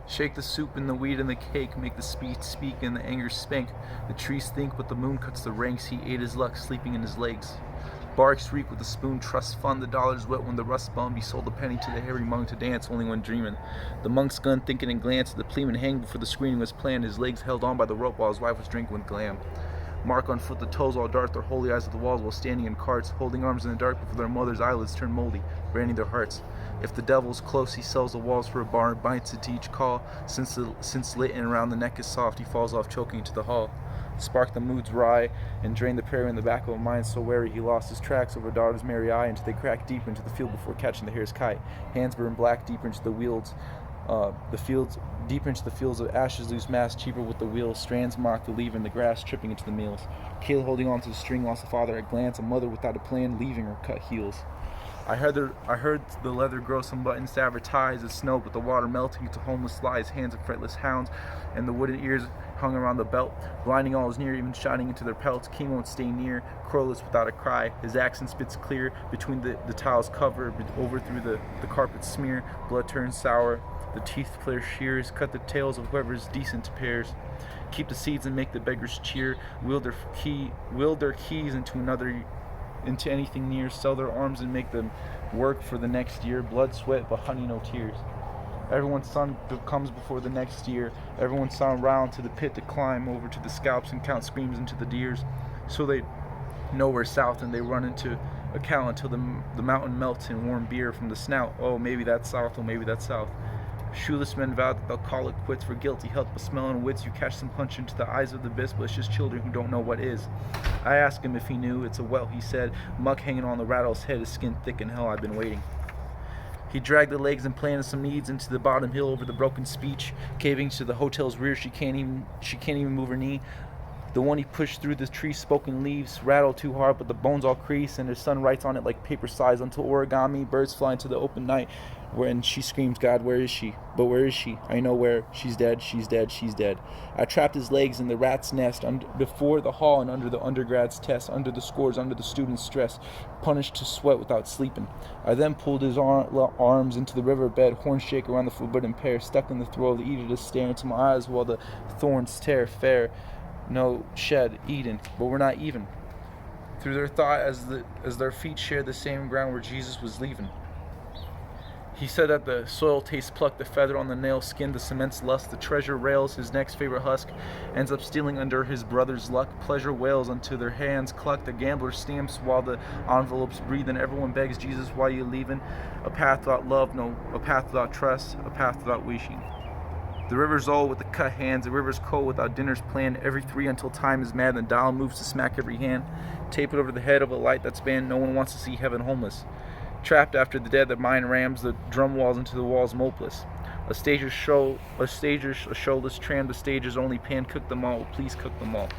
Shake the soup and the wheat and the cake, make the speech speak and the anger spank. The trees think, but the moon cuts the ranks. He ate his luck, sleeping in his legs. Barks reek with the spoon, trust fund. The dollar's wet when the rust bum. He sold a penny to the hairy monk to dance, only when dreaming. The monk's gun thinking and glance. The policeman hanged before the screening was planned. His legs held on by the rope while his wife was drinking with glam. Mark on foot, the toes all dart their holy eyes at the walls while standing in carts, holding arms in the dark before their mother's eyelids turn moldy, branding their hearts. If the devil's close, he sells the walls for a bar and bites it to each call. Since lit and around the neck is soft, he falls off choking into the hall. Spark the moods wry and drain the prairie in the back of a mind so wary he lost his tracks over daughter's merry eye until they cracked deep into the field before catching the hare's kite. Hands burn black deeper into the fields, deeper into the fields of ashes, loose mass, cheaper with the wheels. Strands mark the lever in the grass, tripping into the meals. Kale holding on to the string, lost a father at glance, a mother without a plan, leaving her cut heels. I heard the leather grow some buttons to advertise as snow, but the water melting into homeless lies, hands of fretless hounds, and the wooden ears hung around the belt, blinding all is near, even shining into their pelts. King won't stay near, crowless without a cry. His accent spits clear between the tiles cover, over through the carpet smear. Blood turns sour, the teeth clear shears, cut the tails of whoever's decent to pairs. Keep the seeds and make the beggars cheer. Wield their keys into anything near, sell their arms and make them work for the next year. Blood, sweat, but honey, no tears. Everyone's son comes before the next year. Everyone's son round to the pit to climb over to the scalps and count screams into the deers. So they know we're south and they run into a cow until the mountain melts in warm beer from the snout. Oh, maybe that's south, oh, maybe that's south. Shoeless men vow that they'll call it quits for guilty health, but smell and wits. You catch some punch into the eyes of the abyss, but it's just children who don't know what is. I asked him if he knew. It's a well, he said. Muck hanging on the rattle's head, his skin thick in hell. I've been waiting. He dragged the legs and planted some needs into the bottom hill over the broken speech, caving to the hotel's rear. She can't even move her knee. The one he pushed through the tree-spoken leaves rattled too hard, but the bones all crease, and his son writes on it like paper slides until origami. Birds fly into the open night, when she screams, God, where is she? But where is she? I know where. She's dead, she's dead, she's dead. I trapped his legs in the rat's nest, before the hall and under the undergrad's test, under the scores, under the student's stress, punished to sweat without sleeping. I then pulled his arms into the riverbed, horn shake around the forbidden pair, stuck in the throat of the eater to stare into my eyes while the thorns tear fair. No shed, Eden, but we're not even. Through their thought as their feet share the same ground where Jesus was leaving. He said that the soil tastes plucked, the feather on the nail, skin, the cement's lust, the treasure rails, his next favorite husk, ends up stealing under his brother's luck. Pleasure wails until their hands cluck, the gambler stamps while the envelopes breathe, and everyone begs Jesus, why you leaving? A path without love, no, a path without trust, a path without wishing. The river's old with the cut hands, the river's cold without dinners planned, every three until time is mad and the dial moves to smack every hand. Tape it over the head of a light that's banned, no one wants to see heaven homeless. Trapped after the dead, the mind rams the drum walls into the walls mopeless. A stager's showless tram, the stager's only pan, cook them all, please cook them all.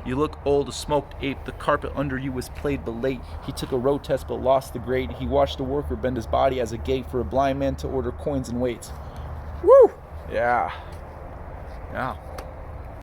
You look old, a smoked ape, the carpet under you was played but late. He took a road test but lost the grade. He watched a worker bend his body as a gate for a blind man to order coins and weights. Woo! Yeah.